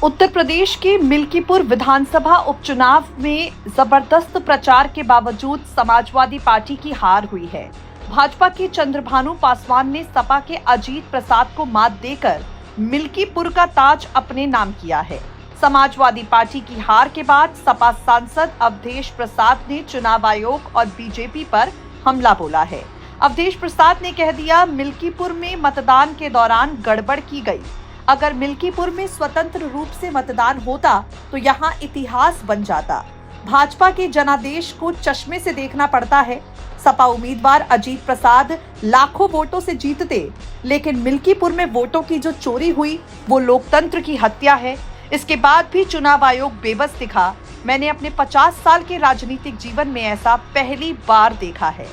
उत्तर प्रदेश के मिल्कीपुर विधानसभा उपचुनाव में जबरदस्त प्रचार के बावजूद समाजवादी पार्टी की हार हुई है। भाजपा के चंद्रभानु पासवान ने सपा के अजीत प्रसाद को मात देकर मिल्कीपुर का ताज अपने नाम किया है। समाजवादी पार्टी की हार के बाद सपा सांसद अवधेश प्रसाद ने चुनाव आयोग और बीजेपी पर हमला बोला है। अवधेश प्रसाद ने कह दिया, मिल्कीपुर में मतदान के दौरान गड़बड़ की गई। अगर मिल्कीपुर में स्वतंत्र रूप से मतदान होता तो यहाँ इतिहास बन जाता। भाजपा के जनादेश को चश्मे से देखना पड़ता है। सपा उम्मीदवार अजीत प्रसाद लाखों वोटों से जीतते, लेकिन मिल्कीपुर में वोटों की जो चोरी हुई वो लोकतंत्र की हत्या है। इसके बाद भी चुनाव आयोग बेबस दिखा। मैंने अपने 50 साल के राजनीतिक जीवन में ऐसा पहली बार देखा है।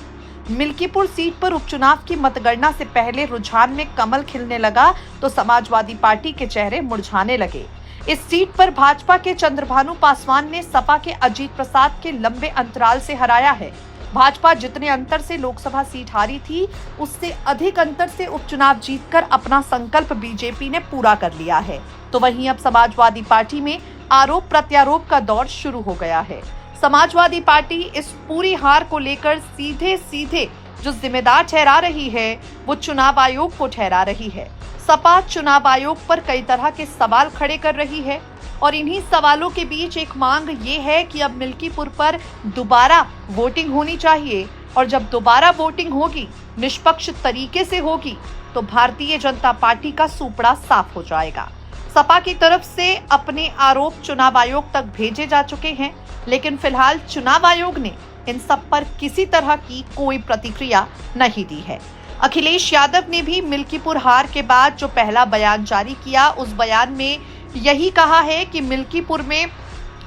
मिल्कीपुर सीट पर उपचुनाव की मतगणना से पहले रुझान में कमल खिलने लगा तो समाजवादी पार्टी के चेहरे मुरझाने लगे। इस सीट पर भाजपा के चंद्रभानु पासवान ने सपा के अजीत प्रसाद के लंबे अंतराल से हराया है। भाजपा जितने अंतर से लोकसभा सीट हारी थी, उससे अधिक अंतर से उपचुनाव जीतकर अपना संकल्प बीजेपी ने पूरा कर लिया है। तो वहीं अब समाजवादी पार्टी में आरोप प्रत्यारोप का दौर शुरू हो गया है। समाजवादी पार्टी इस पूरी हार को लेकर सीधे जो जिम्मेदार ठहरा रही है वो चुनाव आयोग को ठहरा रही है। सपा चुनाव आयोग पर कई तरह के सवाल खड़े कर रही है और इन्हीं सवालों के बीच एक मांग ये है कि अब मिल्कीपुर पर दोबारा वोटिंग होनी चाहिए और जब दोबारा वोटिंग होगी, निष्पक्ष तरीके से होगी, तो भारतीय जनता पार्टी का सूपड़ा साफ हो जाएगा। सपा की तरफ से अपने आरोप चुनाव आयोग तक भेजे जा चुके हैं, लेकिन फिलहाल चुनाव आयोग ने इन सब पर किसी तरह की कोई प्रतिक्रिया नहीं दी है। अखिलेश यादव ने भी मिल्कीपुर हार के बाद जो पहला बयान जारी किया, उस बयान में यही कहा है कि मिल्कीपुर में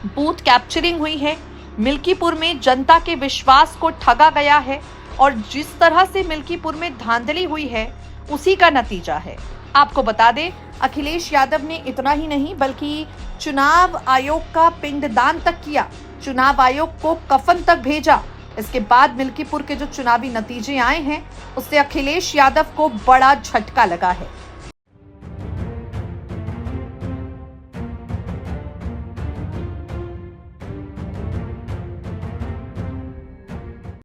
बूथ कैप्चरिंग हुई है, मिल्कीपुर में जनता के विश्वास को ठगा गया है और जिस तरह से मिल्कीपुर में धांधली हुई है उसी का नतीजा है। आपको बता दें, अखिलेश यादव ने इतना ही नहीं बल्कि चुनाव आयोग का पिंडदान तक किया, चुनाव आयोग को कफन तक भेजा। इसके बाद मिल्कीपुर के जो चुनावी नतीजे आए हैं उससे अखिलेश यादव को बड़ा झटका लगा है।